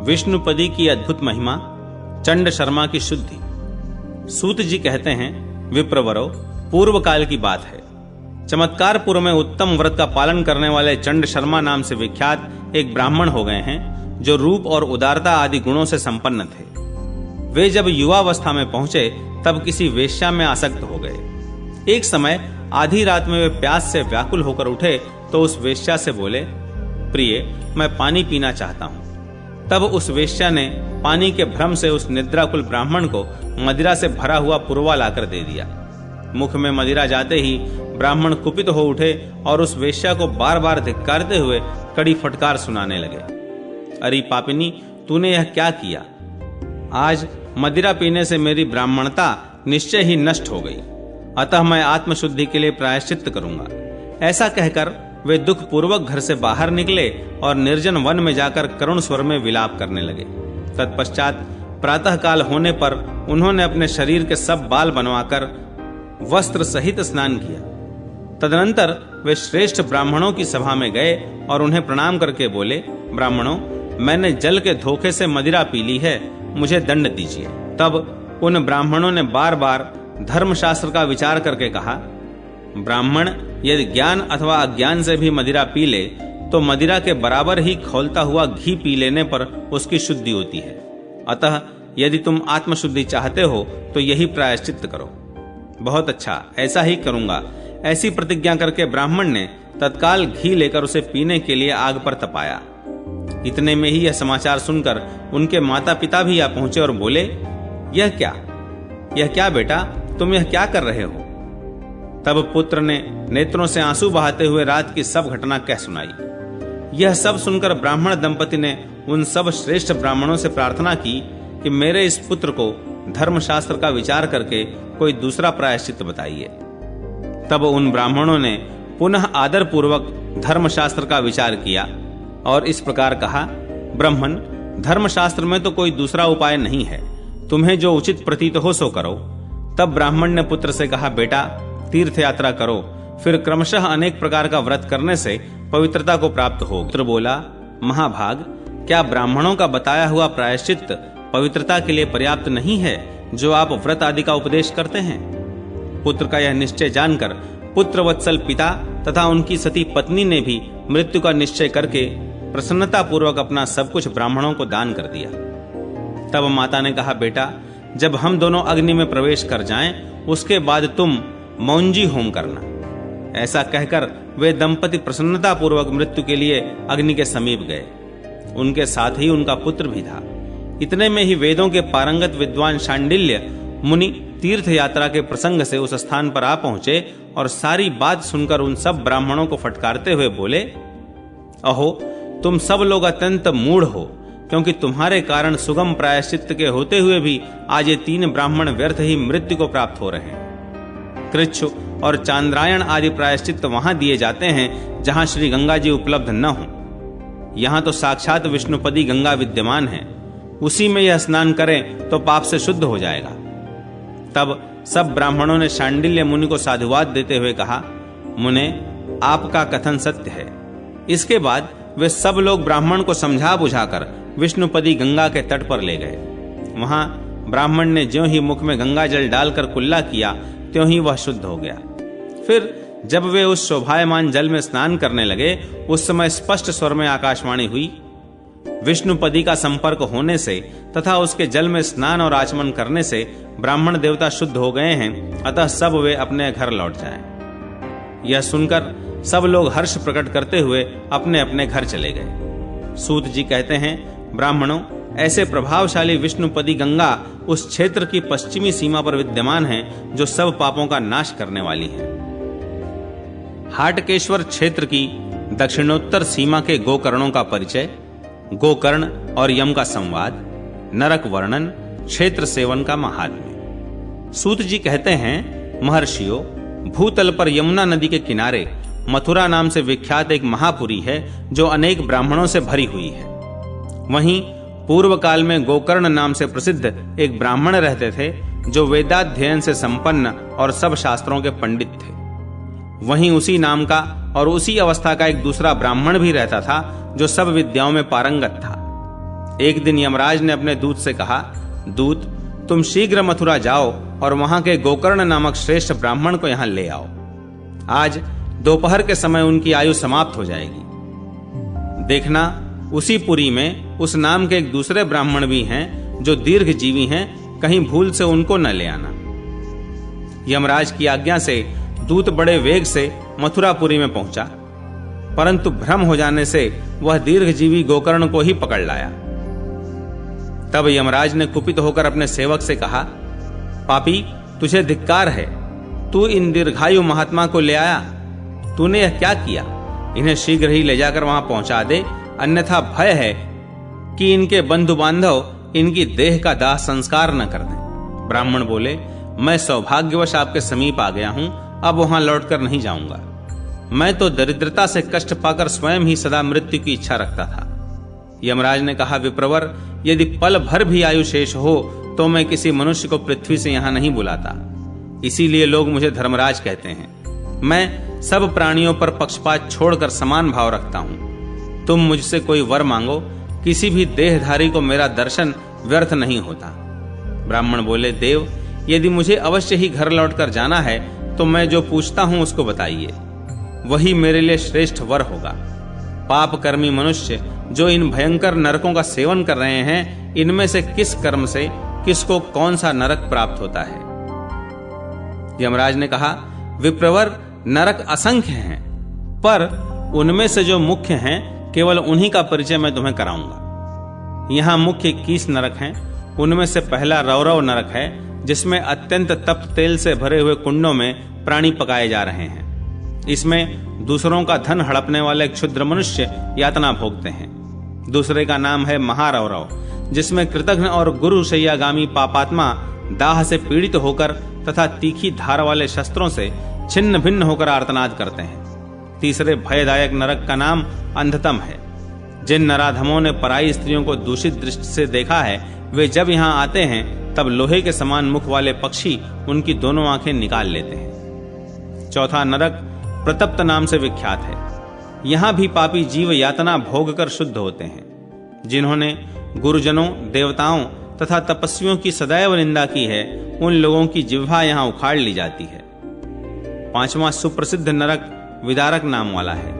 विष्णुपदी की अद्भुत महिमा, चंड शर्मा की शुद्धि। सूत जी कहते हैं, विप्रवरो, पूर्व काल की बात है। चमत्कारपुर में उत्तम व्रत का पालन करने वाले चंड शर्मा नाम से विख्यात एक ब्राह्मण हो गए हैं, जो रूप और उदारता आदि गुणों से संपन्न थे। वे जब युवावस्था में पहुंचे तब किसी वेश्या में आसक्त हो गए। एक समय आधी रात में वे प्यास से व्याकुल होकर उठे तो उस वेश्या से बोले, प्रिय, मैं पानी पीना चाहता हूं। तब उस वेश्या ने पानी के भ्रम से उस निद्राकुल ब्राह्मण को मदिरा से भरा हुआ पुरवा लाकर दे दिया। मुख में मदिरा जाते ही ब्राह्मण कुपित हो उठे और उस वेश्या को बार बार धिक्कारते हुए कड़ी फटकार सुनाने लगे। अरे पापिनी, तूने यह क्या किया? आज मदिरा पीने से मेरी ब्राह्मणता निश्चय ही नष्ट हो गई, अतः मैं आत्मशुद्धि के लिए प्रायश्चित करूंगा। ऐसा कहकर वे दुख पूर्वक घर से बाहर निकले और निर्जन वन में जाकर करुण स्वर में विलाप करने लगे। तत्पश्चात प्रातः काल होने पर उन्होंने अपने शरीर के सब बाल बनवाकर वस्त्र सहित स्नान किया। तदनंतर वे श्रेष्ठ ब्राह्मणों की सभा में गए और उन्हें प्रणाम करके बोले, ब्राह्मणों, मैंने जल के धोखे से मदिरा पी ली है, मुझे दंड दीजिए। तब उन ब्राह्मणों ने बार बार धर्मशास्त्र का विचार करके कहा, ब्राह्मण यदि ज्ञान अथवा अज्ञान से भी मदिरा पी ले तो मदिरा के बराबर ही खौलता हुआ घी पी लेने पर उसकी शुद्धि होती है। अतः यदि तुम आत्मशुद्धि चाहते हो तो यही प्रायश्चित करो। बहुत अच्छा, ऐसा ही करूंगा। ऐसी प्रतिज्ञा करके ब्राह्मण ने तत्काल घी लेकर उसे पीने के लिए आग पर तपाया। इतने में ही यह समाचार सुनकर उनके माता पिता भी आ पहुंचे और बोले, यह क्या बेटा, तुम यह क्या कर रहे हो? तब पुत्र ने नेत्रों से आंसू बहाते हुए रात की सब घटना कह सुनाई। यह सब सुनकर ब्राह्मण दंपति ने उन सब श्रेष्ठ ब्राह्मणों से प्रार्थना की कि मेरे इस पुत्र को धर्मशास्त्र का विचार करके कोई दूसरा प्रायश्चित बताइए। तब उन ब्राह्मणों ने पुनः आदर पूर्वक धर्मशास्त्र का विचार किया और इस प्रकार कहा, ब्राह्मण, धर्मशास्त्र में तो कोई दूसरा उपाय नहीं है, तुम्हें जो उचित प्रतीत हो सो करो। तब ब्राह्मण ने पुत्र से कहा, बेटा, तीर्थ यात्रा करो, फिर क्रमशः अनेक प्रकार का व्रत करने से पवित्रता को प्राप्त हो। पुत्र बोला, महाभाग, क्या ब्राह्मणों का बताया हुआ प्रायश्चित पवित्रता के लिए पर्याप्त नहीं है जो आप व्रत आदि का उपदेश करते हैं? पुत्र का यह निश्चय जानकर पुत्र वत्सल पिता तथा उनकी सती पत्नी ने भी मृत्यु का निश्चय करके प्रसन्नता पूर्वक अपना सब कुछ ब्राह्मणों को दान कर दिया। तब माता ने कहा, बेटा, जब हम दोनों अग्नि में प्रवेश कर जाएं, उसके बाद तुम मौंजी होम करना। ऐसा कहकर वे दंपति प्रसन्नता पूर्वक मृत्यु के लिए अग्नि के समीप गए। उनके साथ ही उनका पुत्र भी था। इतने में ही वेदों के पारंगत विद्वान शांडिल्य मुनि तीर्थ यात्रा के प्रसंग से उस स्थान पर आ पहुंचे और सारी बात सुनकर उन सब ब्राह्मणों को फटकारते हुए बोले, अहो, तुम सब लोग अत्यंत मूढ़ हो, क्योंकि तुम्हारे कारण सुगम प्रायश्चित के होते हुए भी आज ये 3 ब्राह्मण व्यर्थ ही मृत्यु को प्राप्त हो रहे हैं। कृच्छ और चांद्रायण आदि प्रायश्चित वहां दिए जाते हैं जहां श्री गंगा जी उपलब्ध न हो। यहां तो साक्षात विष्णुपदी गंगा विद्यमान है, उसी में यह स्नान करें तो पाप से शुद्ध हो जाएगा। तब सब ब्राह्मणों ने शांडिल्य मुनि को साधुवाद देते हुए कहा, मुने, आपका कथन सत्य है। इसके बाद वे सब लोग ब्राह्मण को समझा बुझाकर विष्णुपदी गंगा के तट पर ले गए। वहां ब्राह्मण ने ज्यों ही मुख में गंगा जल डालकर कुल्ला किया, त्यों ही वह शुद्ध हो गया। फिर जब वे उस शोभायमान जल में स्नान करने लगे, उस समय स्पष्ट स्वर में आकाशवाणी हुई, विष्णुपदी का संपर्क होने से तथा उसके जल में स्नान और आचमन करने से ब्राह्मण देवता शुद्ध हो गए हैं, अतः सब वे अपने घर लौट जाएं। यह सुनकर सब लोग हर्ष प्रकट करते हुए अपने अपने घर चले गए। सूत जी कहते हैं, ब्राह्मणों, ऐसे प्रभावशाली विष्णुपदी गंगा उस क्षेत्र की पश्चिमी सीमा पर विद्यमान है जो सब पापों का नाश करने वाली है। हाटकेश्वर क्षेत्र की दक्षिणोत्तर सीमा के गोकर्णों का परिचय, गोकर्ण और यम का संवाद, नरक वर्णन, क्षेत्र सेवन का महात्म्य। सूत जी कहते हैं, महर्षियों, भूतल पर यमुना नदी के किनारे मथुरा नाम से विख्यात एक महापुरी है जो अनेक ब्राह्मणों से भरी हुई है। वहीं पूर्व काल में गोकर्ण नाम से प्रसिद्ध एक ब्राह्मण रहते थे जो वेदाध्ययन से संपन्न और सब शास्त्रों के पंडित थे। वहीं उसी नाम का और उसी अवस्था का एक दूसरा ब्राह्मण भी रहता था जो सब विद्याओं में पारंगत था। एक दिन यमराज ने अपने दूत से कहा, दूत, तुम शीघ्र मथुरा जाओ और वहां के गोकर्ण नामक श्रेष्ठ ब्राह्मण को यहां ले आओ। आज दोपहर के समय उनकी आयु समाप्त हो जाएगी। देखना, उसी पुरी में उस नाम के एक दूसरे ब्राह्मण भी हैं जो दीर्घजीवी हैं, कहीं भूल से उनको न ले आना। यमराज की आज्ञा से दूत बड़े वेग से मथुरापुरी में पहुंचा, परंतु भ्रम हो जाने से वह दीर्घजीवी गोकर्ण को ही पकड़ लाया। तब यमराज ने कुपित होकर अपने सेवक से कहा, पापी, तुझे धिक्कार है, तू इन दीर्घायु महात्मा को ले आया। तूने यह क्या किया? इन्हें शीघ्र ही ले जाकर वहां पहुंचा दे, अन्यथा भय है कि इनके बंधु बांधव इनकी देह का दाह संस्कार न कर दें। ब्राह्मण बोले, मैं सौभाग्यवश आपके समीप आ गया हूं, अब वहां लौटकर नहीं जाऊंगा। मैं तो दरिद्रता से कष्ट पाकर स्वयं ही सदा मृत्यु की इच्छा रखता था। यमराज ने कहा, विप्रवर, यदि पल भर भी आयु शेष हो तो मैं किसी मनुष्य को पृथ्वी से यहां नहीं बुलाता। इसीलिए लोग मुझे धर्मराज कहते हैं। मैं सब प्राणियों पर पक्षपात छोड़कर समान भाव रखता हूं। तुम मुझसे कोई वर मांगो, किसी भी देहधारी को मेरा दर्शन व्यर्थ नहीं होता। ब्राह्मण बोले, देव, यदि मुझे अवश्य ही घर लौटकर जाना है तो मैं जो पूछता हूं उसको बताइए, वही मेरे लिए श्रेष्ठ वर होगा। पाप कर्मी मनुष्य जो इन भयंकर नरकों का सेवन कर रहे हैं, इनमें से किस कर्म से किसको कौन सा नरक प्राप्त होता है? यमराज ने कहा, विप्रवर, नरक असंख्य हैं, पर उनमें से जो मुख्य हैं केवल उन्हीं का परिचय मैं तुम्हें कराऊंगा। यहाँ मुख्य 21 नरक हैं। उनमें से पहला रौरव नरक है, जिसमें अत्यंत तप्त तेल से भरे हुए कुंडों में प्राणी पकाए जा रहे हैं। इसमें दूसरों का धन हड़पने वाले क्षुद्र मनुष्य यातना भोगते हैं। दूसरे का नाम है महारौरव, जिसमें कृतघ्न और गुरुशय्यागामी पापात्मा दाह से पीड़ित होकर तथा तीखी धार वाले शस्त्रों से छिन्न भिन्न होकर आर्तनाद करते हैं। तीसरे भयदायक नरक का नाम अंधतम है। जिन नराधमों ने पराई स्त्रियों को दूषित दृष्टि से देखा है, वे जब यहाँ आते हैं तब लोहे के समान मुख वाले पक्षी उनकी दोनों आंखें निकाल लेते हैं। चौथा नरक प्रतप्त नाम से विख्यात है। यहाँ भी पापी जीव यातना भोग कर शुद्ध होते हैं। जिन्होंने गुरुजनों, देवताओं तथा तपस्वियों की सदैव निंदा की है, उन लोगों की जिह्वा यहाँ उखाड़ ली जाती है। पांचवा सुप्रसिद्ध नरक विदारक नाम वाला है।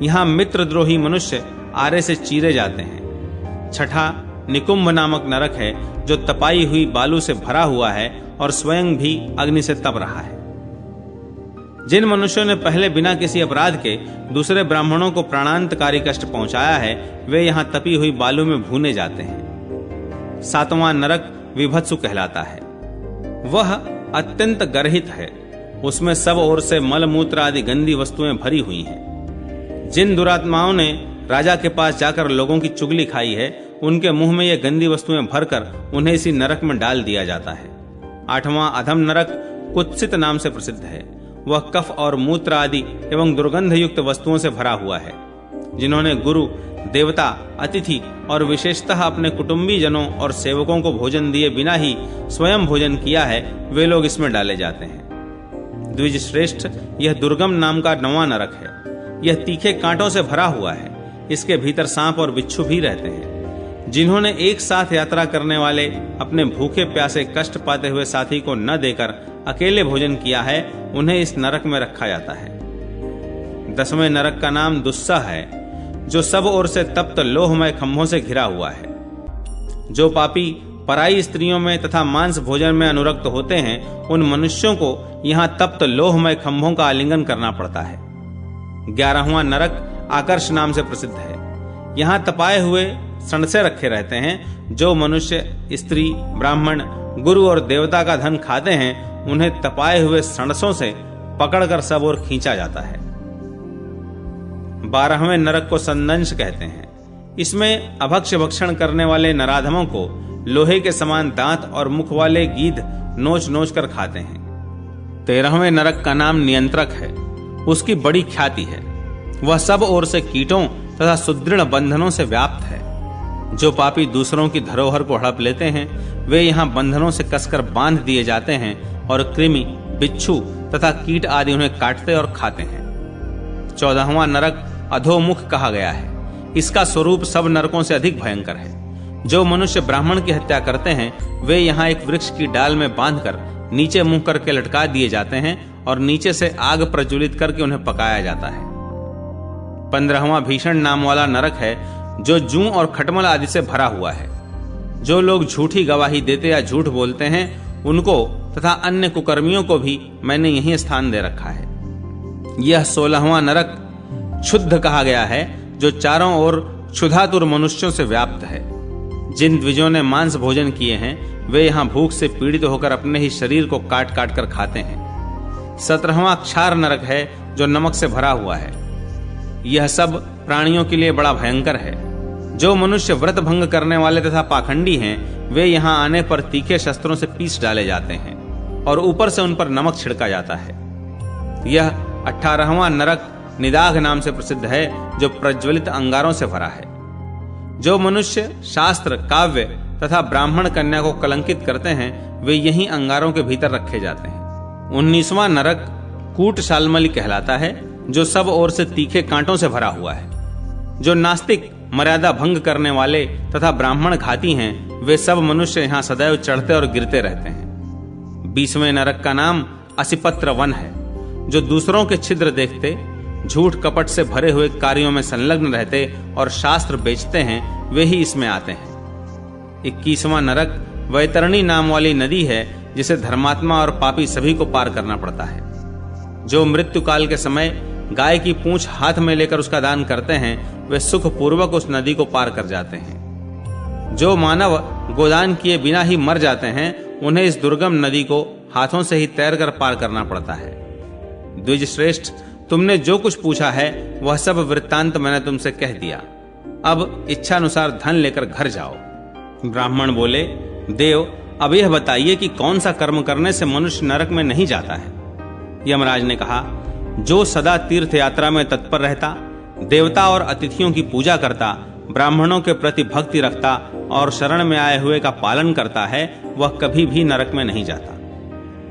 यहाँ मित्रद्रोही मनुष्य आरे से चीरे जाते हैं। छठा निकुंभ नामक नरक है, जो तपाई हुई बालू से भरा हुआ है और स्वयं भी अग्नि से तप रहा है। जिन मनुष्यों ने पहले बिना किसी अपराध के दूसरे ब्राह्मणों को प्राणांतकारी कष्ट पहुंचाया है, वे यहाँ तपी हुई बालू में भूने जाते हैं। सातवां नरक विभत्सु कहलाता है। वह अत्यंत गर्हित है। उसमें सब ओर से मल मूत्र आदि गंदी वस्तुएं भरी हुई हैं। जिन दुरात्माओं ने राजा के पास जाकर लोगों की चुगली खाई है, उनके मुंह में ये गंदी वस्तुएं भरकर उन्हें इसी नरक में डाल दिया जाता है। आठवां अधम नरक कुत्सित नाम से प्रसिद्ध है। वह कफ और मूत्र आदि एवं दुर्गंध युक्त वस्तुओं से भरा हुआ है। जिन्होंने गुरु, देवता, अतिथि और विशेषतः अपने कुटुंबी जनों और सेवकों को भोजन दिए बिना ही स्वयं भोजन किया है, वे लोग इसमें डाले जाते हैं। द्विज श्रेष्ठ, यह दुर्गम नाम का 9वां नरक है। यह तीखे कांटों से भरा हुआ है। इसके भीतर सांप और बिच्छू भी रहते हैं। जिन्होंने एक साथ यात्रा करने वाले अपने भूखे प्यासे कष्ट पाते हुए साथी को न देकर अकेले भोजन किया है, उन्हें इस नरक में रखा जाता है। 10वें नरक का नाम दुस्सह है, जो सब ओर से तप्त लोहमय खंभों से घिरा हुआ है। जो पापी पराई स्त्रियों में तथा मांस भोजन में अनुरक्त होते हैं, उन मनुष्यों को यहाँ तप्त लोहमय खंभों का आलिंगन करना पड़ता है। 11वां नरक आकर्ष नाम से प्रसिद्ध है। यहाँ तपाए हुए सणसे रखे रहते हैं। जो मनुष्य, स्त्री, ब्राह्मण, गुरु और देवता का धन खाते हैं, उन्हें तपाए हुए सणसों से पकड़कर सब ओर खींचा जाता है। 12वें नरक को संदंश कहते हैं। इसमें अभक्ष्य भक्षण करने वाले नराधमों को लोहे के समान दांत और मुख वाले गीध नोच नोच कर खाते हैं। 13वें नरक का नाम नियंत्रक है। उसकी बड़ी ख्याति है। वह सब ओर से कीटों तथा सुदृढ़ बंधनों से व्याप्त है। जो पापी दूसरों की धरोहर को हड़प लेते हैं, वे यहाँ बंधनों से कसकर बांध दिए जाते हैं और कृमि, बिच्छू तथा कीट आदि उन्हें काटते और खाते हैं। 14वां नरक अधोमुख कहा गया है। इसका स्वरूप सब नरकों से अधिक भयंकर है। जो मनुष्य ब्राह्मण की हत्या करते हैं वे यहाँ एक वृक्ष की डाल में बांधकर नीचे मुंह करके लटका दिए जाते हैं और नीचे से आग प्रज्वलित करके उन्हें पकाया जाता है। 15वां भीषण नाम वाला नरक है जो जूं और खटमल आदि से भरा हुआ है। जो लोग झूठी गवाही देते या झूठ बोलते हैं उनको तथा अन्य कुकर्मियों को भी मैंने यही स्थान दे रखा है। यह 16वां नरक क्षुद्ध कहा गया है जो चारों ओर क्षुधातुर मनुष्यों से व्याप्त है। जिन द्विजों ने मांस भोजन किए हैं वे यहाँ भूख से पीड़ित होकर अपने ही शरीर को काट काट कर खाते हैं। 17वां क्षार नरक है जो नमक से भरा हुआ है। यह सब प्राणियों के लिए बड़ा भयंकर है। जो मनुष्य व्रत भंग करने वाले तथा पाखंडी हैं वे यहाँ आने पर तीखे शस्त्रों से पीस डाले जाते हैं और ऊपर से उन पर नमक छिड़का जाता है। यह 18वां नरक निदाघ नाम से प्रसिद्ध है जो प्रज्वलित अंगारों से भरा है। जो मनुष्य शास्त्र, काव्य तथा ब्राह्मण कन्या को कलंकित करते हैं वे यही अंगारों के भीतर रखे जाते हैं। 19वां नरक कूट शालमली कहलाता है जो सब ओर से तीखे कांटों से भरा हुआ है। जो नास्तिक, मर्यादा भंग करने वाले तथा ब्राह्मण घाती हैं वे सब मनुष्य यहाँ सदैव चढ़ते और गिरते रहते हैं। 20वें नरक का नाम असिपत्र वन है। जो दूसरों के छिद्र देखते, झूठ कपट से भरे हुए कार्यों में संलग्न रहते और शास्त्र बेचते हैं वे ही इसमें आते हैं। 21वां नरक वैतरणी नाम वाली नदी है जिसे धर्मात्मा और पापी सभी को पार करना पड़ता है। जो मृत्यु काल के समय गाय की पूंछ हाथ में लेकर उसका दान करते हैं वे सुख पूर्वक उस नदी को पार कर जाते हैं। जो मानव गोदान किए बिना ही मर जाते हैं उन्हें इस दुर्गम नदी को हाथों से ही तैरकर पार करना पड़ता है। द्विज श्रेष्ठ, तुमने जो कुछ पूछा है वह सब वृत्तांत मैंने तुमसे कह दिया। अब इच्छानुसार धन लेकर घर जाओ। ब्राह्मण बोले, देव अब यह बताइए कि कौन सा कर्म करने से मनुष्य नरक में नहीं जाता है। यमराज ने कहा, जो सदा तीर्थ यात्रा में तत्पर रहता, देवता और अतिथियों की पूजा करता, ब्राह्मणों के प्रति भक्ति रखता और शरण में आए हुए का पालन करता है वह कभी भी नरक में नहीं जाता।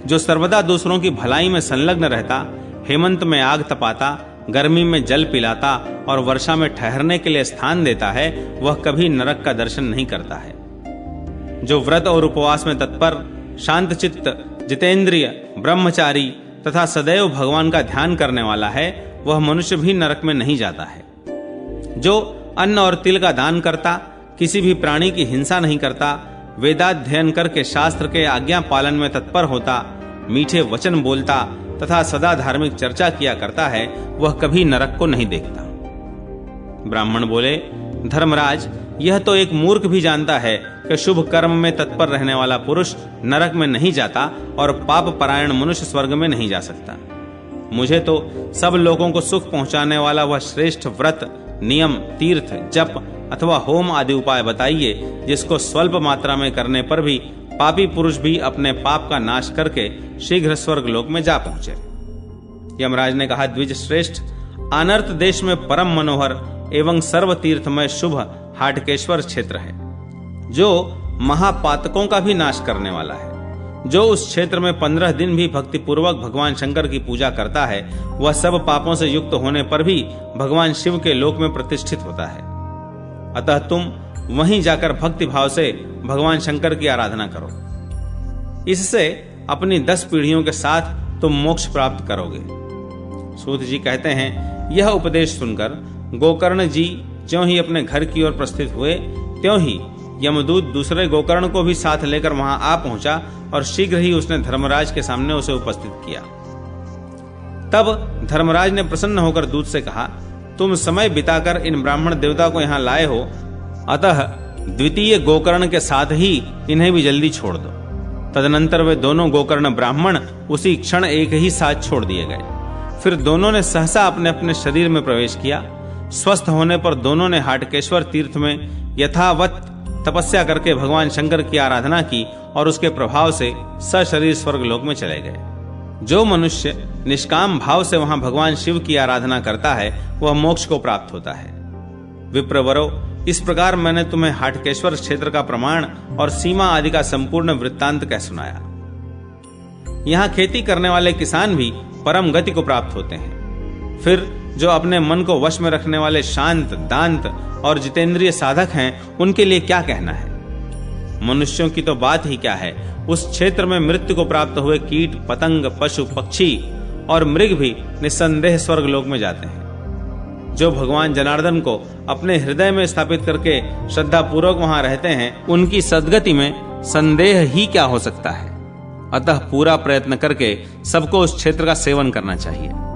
जो सर्वदा दूसरों की भलाई में संलग्न रहता, हेमंत में आग तपाता, गर्मी में जल पिलाता और वर्षा में ठहरने के लिए स्थान देता है वह कभी नरक का दर्शन नहीं करता है। जो व्रत और उपवास में तत्पर, शांतचित्त, जितेंद्रिय, ब्रह्मचारी तथा सदैव भगवान का ध्यान करने वाला है वह मनुष्य भी नरक में नहीं जाता है। जो अन्न और तिल का दान करता, किसी भी प्राणी की हिंसा नहीं करता, वेदाध्ययन करके शास्त्र के आज्ञा पालन में तत्पर होता, मीठे वचन बोलता तथा सदा धार्मिक चर्चा किया करता है वह कभी नरक को नहीं देखता। ब्राह्मण बोले, धर्मराज यह तो एक मूर्ख भी जानता है कि शुभ कर्म में तत्पर रहने वाला पुरुष नरक में नहीं जाता और पाप परायण मनुष्य स्वर्ग में नहीं जा सकता। मुझे तो सब लोगों को सुख पहुंचाने वाला वह श्रेष्ठ व्रत, नियम, तीर्थ, जप अथवा होम आदि उपाय बताइए जिसको स्वल्प मात्रा में करने पर भी पापी पुरुष भी अपने पाप का नाश करके शीघ्र स्वर्ग लोक में जा पहुंचे। यमराज ने कहा, द्विज श्रेष्ठ, अनर्थ देश में परम मनोहर एवं सर्व तीर्थमय शुभ हाटकेश्वर क्षेत्र है जो महापातकों का भी नाश करने वाला है। जो उस क्षेत्र में 15 दिन भी भक्ति पूर्वक भगवान शंकर की पूजा करता है वह सब पापों से युक्त होने पर भी भगवान शिव के लोक में प्रतिष्ठित होता है। अतः तुम वहीं जाकर भक्ति भाव से भगवान शंकर की आराधना करो। इससे अपनी 10 पीढ़ियों के साथ तुम मोक्ष प्राप्त करोगे। सूत जी कहते हैं, यह उपदेश सुनकर गोकर्ण जी ज्यों ही अपने घर की ओर प्रस्थित हुए त्यों ही यमदूत दूसरे गोकर्ण को भी साथ लेकर वहां आ पहुंचा और शीघ्र ही उसने धर्मराज के सामने उसे उपस्थित किया। तब धर्मराज ने प्रसन्न होकर दूत से कहा, तुम समय बिताकर इन ब्राह्मण देवता को यहाँ लाए हो, अतः द्वितीय गोकर्ण के साथ ही इन्हें भी जल्दी छोड़ दो। तदनंतर वे दोनों गोकर्ण ब्राह्मण उसी क्षण एक ही साथ छोड़ दिए गए। फिर दोनों ने सहसा अपने अपने शरीर में प्रवेश किया। स्वस्थ होने पर दोनों ने हाटकेश्वर तीर्थ में यथावत तपस्या करके भगवान शंकर की आराधना की और उसके प्रभाव से सशरीर स्वर्ग लोक में चले गए। जो मनुष्य निष्काम भाव से वहां भगवान शिव की आराधना करता है वह मोक्ष को प्राप्त होता है। विप्रवरो, इस प्रकार मैंने तुम्हें हाटकेश्वर क्षेत्र का प्रमाण और सीमा आदि का संपूर्ण वृत्तांत कह सुनाया। यहाँ खेती करने वाले किसान भी परम गति को प्राप्त होते हैं। फिर जो अपने मन को वश में रखने वाले शांत, दांत और जितेंद्रिय साधक हैं, उनके लिए क्या कहना है। मनुष्यों की तो बात ही क्या है, उस क्षेत्र में मृत्यु को प्राप्त हुए कीट, पतंग, पशु, पक्षी और मृग भी निस्संदेह स्वर्ग लोक में जाते हैं। जो भगवान जनार्दन को अपने हृदय में स्थापित करके श्रद्धा पूर्वक वहां रहते हैं, उनकी सद्गति में संदेह ही क्या हो सकता है। अतः पूरा प्रयत्न करके सबको उस क्षेत्र का सेवन करना चाहिए।